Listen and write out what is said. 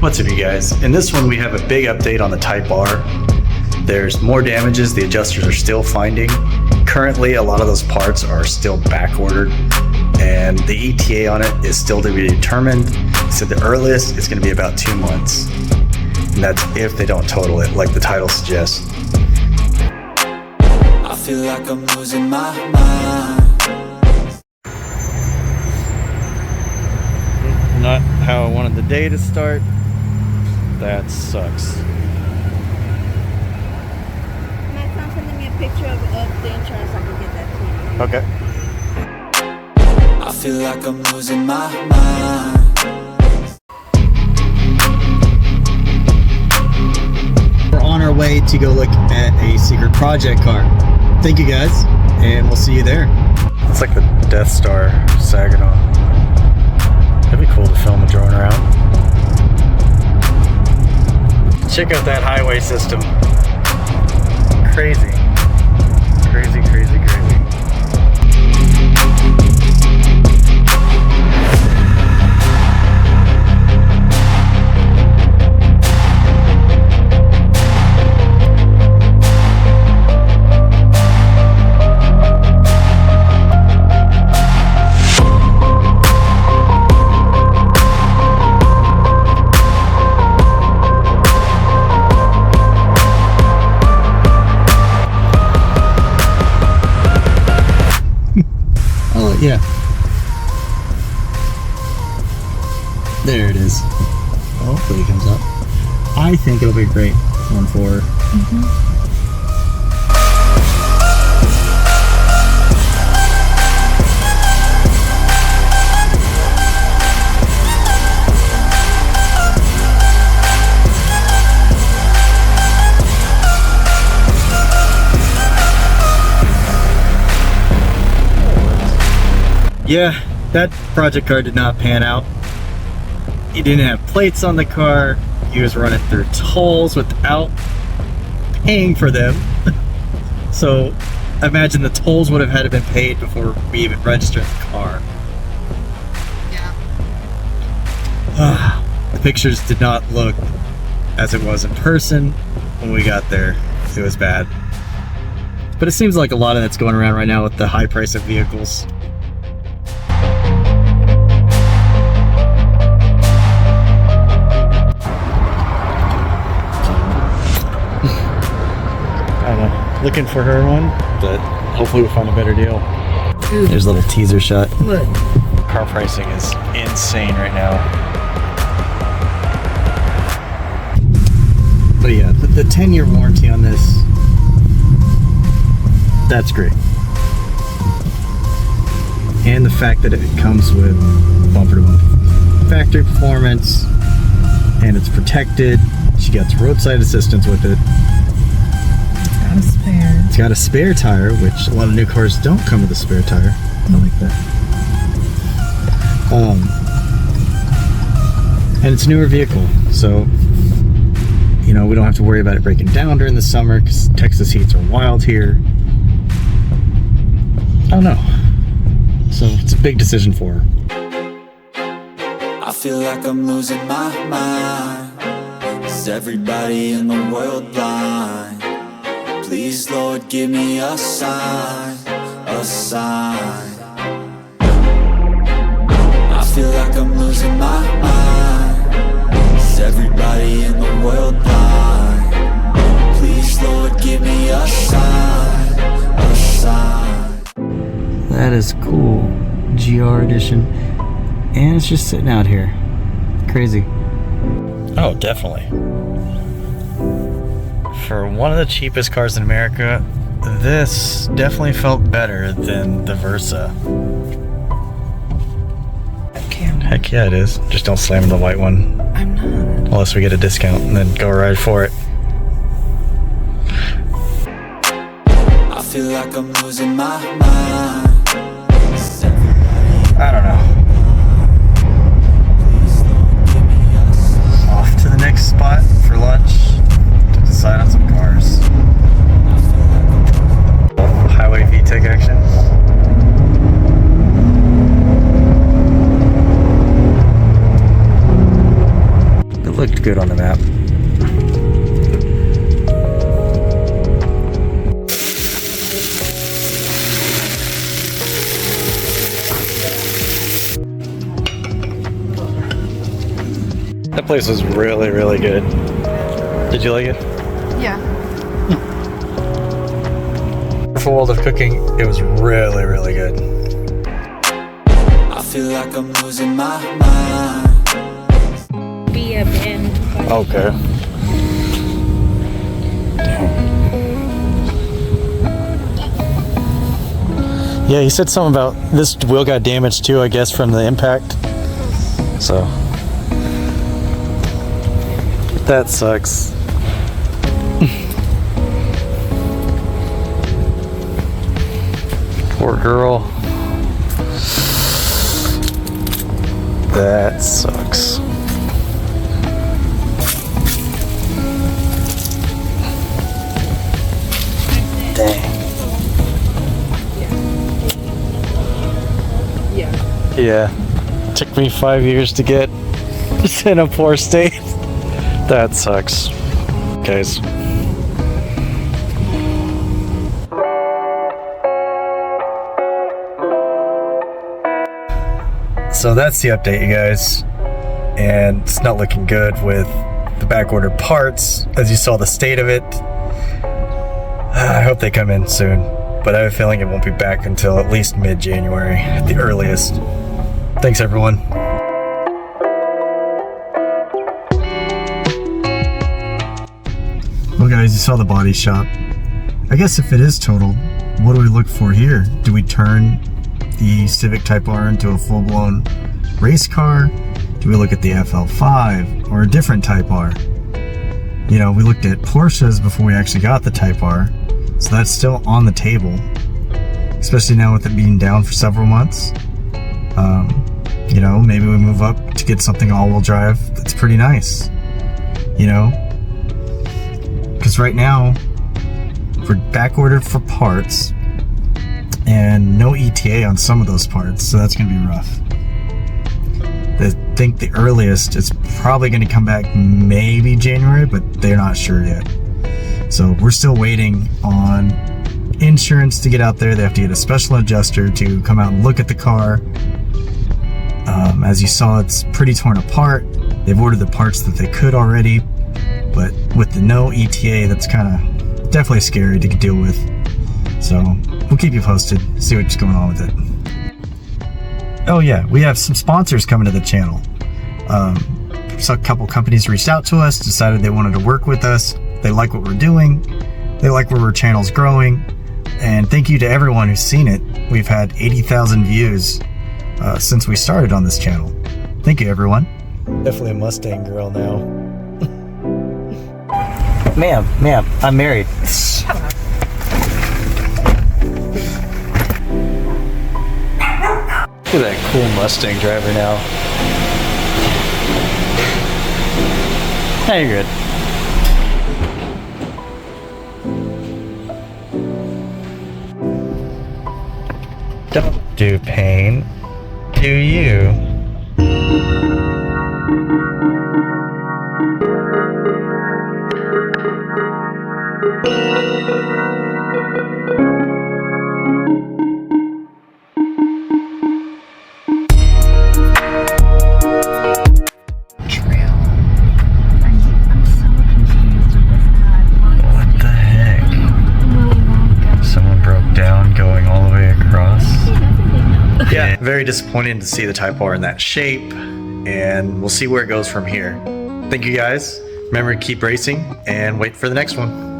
What's up, you guys? In this one we have a big update on the Type R. There's more damages the adjusters are still finding. Currently a lot of those parts are still back ordered and the ETA on it is still to be determined. So the earliest is going to be about 2 months, and that's if they don't total it like the title suggests. I feel like I'm losing my mind. Not how I wanted the day to start. That sucks. Next time, sending me a picture of the insurance, I can get that to you. Okay. I feel like I'm losing my mind. We're on our way to go look at a secret project car. Thank you guys, and we'll see you there. It's like the Death Star Saginaw. That'd be cool to film a drone around. Check out that highway system. Crazy. Crazy, crazy, crazy. Yeah. There it is. Hopefully it comes up. I think it'll be a great one for her. Yeah, that project car did not pan out. He didn't have plates on the car. He was running through tolls without paying for them. So I imagine the tolls would have had to been paid before we even registered the car. Yeah. The pictures did not look as it was in person when we got there. It was bad. But it seems like a lot of that's going around right now with the high price of vehicles. Looking for her one, but hopefully we'll find a better deal. There's a little teaser shot. Look. Car pricing is insane right now. But yeah, the 10-year warranty on this, that's great. And the fact that it comes with bumper-to-bumper factory performance, and it's protected. She gets roadside assistance with it. It's got a spare tire, which a lot of new cars don't come with a spare tire. I like that. And it's a newer vehicle, so you know we don't have to worry about it breaking down during the summer because Texas heats are wild here. I don't know. So it's a big decision for her. I feel like I'm losing my mind. Is everybody in the world blind? Please, Lord, give me a sign, a sign. I feel like I'm losing my mind. Is everybody in the world blind? Please, Lord, give me a sign, a sign. That is cool. GR edition. And it's just sitting out here. Crazy. Oh, definitely. For one of the cheapest cars in America, this definitely felt better than the Versa. Heck yeah, it is. Just don't slam the white one. I'm not. Unless we get a discount and then go right for it. I feel like I'm losing my mind. I don't know. Off to the next spot for lunch to decide on some cars. Highway VTEC action. But look, looked good on the map. That place was really, really good. Did you like it? Yeah. For world of cooking, it was really, really good. I feel like I'm losing my mind. Be a bin. Okay. Yeah, he said something about this wheel got damaged too, I guess, from the impact. So that sucks. Poor girl. That sucks. Dang. Yeah. Took me 5 years to get it's in a poor state. That sucks. Guys. So that's the update, you guys. And it's not looking good with the backordered parts. As you saw the state of it. I hope they come in soon. But I have a feeling it won't be back until at least mid-January at the earliest. Thanks, everyone. Well, guys, you saw the body shop. I guess if it is totaled, what do we look for here? Do we turn the Civic Type R into a full-blown race car? Do we look at the FL5 or a different Type R? You know, we looked at Porsches before we actually got the Type R, so that's still on the table, especially now with it being down for several months. You know, maybe we move up to get something all-wheel drive that's pretty nice, you know? Because right now, we're back-ordered for parts, and no ETA on some of those parts, so that's going to be rough. I think the earliest it's probably going to come back maybe January, but they're not sure yet. So we're still waiting on insurance to get out there. They have to get a special adjuster to come out and look at the car. As you saw, it's pretty torn apart. They've ordered the parts that they could already, but with the no ETA, that's kind of definitely scary to deal with. So we'll keep you posted, see what's going on with it. Oh yeah, we have some sponsors coming to the channel. So a couple companies reached out to us, decided they wanted to work with us. They like what we're doing. They like where our channel's growing. And thank you to everyone who's seen it. We've had 80,000 views since we started on this channel. Thank you, everyone. Definitely a Mustang girl now. Ma'am, I'm married. Shut up. Look at that cool Mustang driver now. Hey, you're good. Don't do pain, do you? Yeah, very disappointed to see the Type R in that shape, and we'll see where it goes from here. Thank you guys. Remember to keep racing and wait for the next one.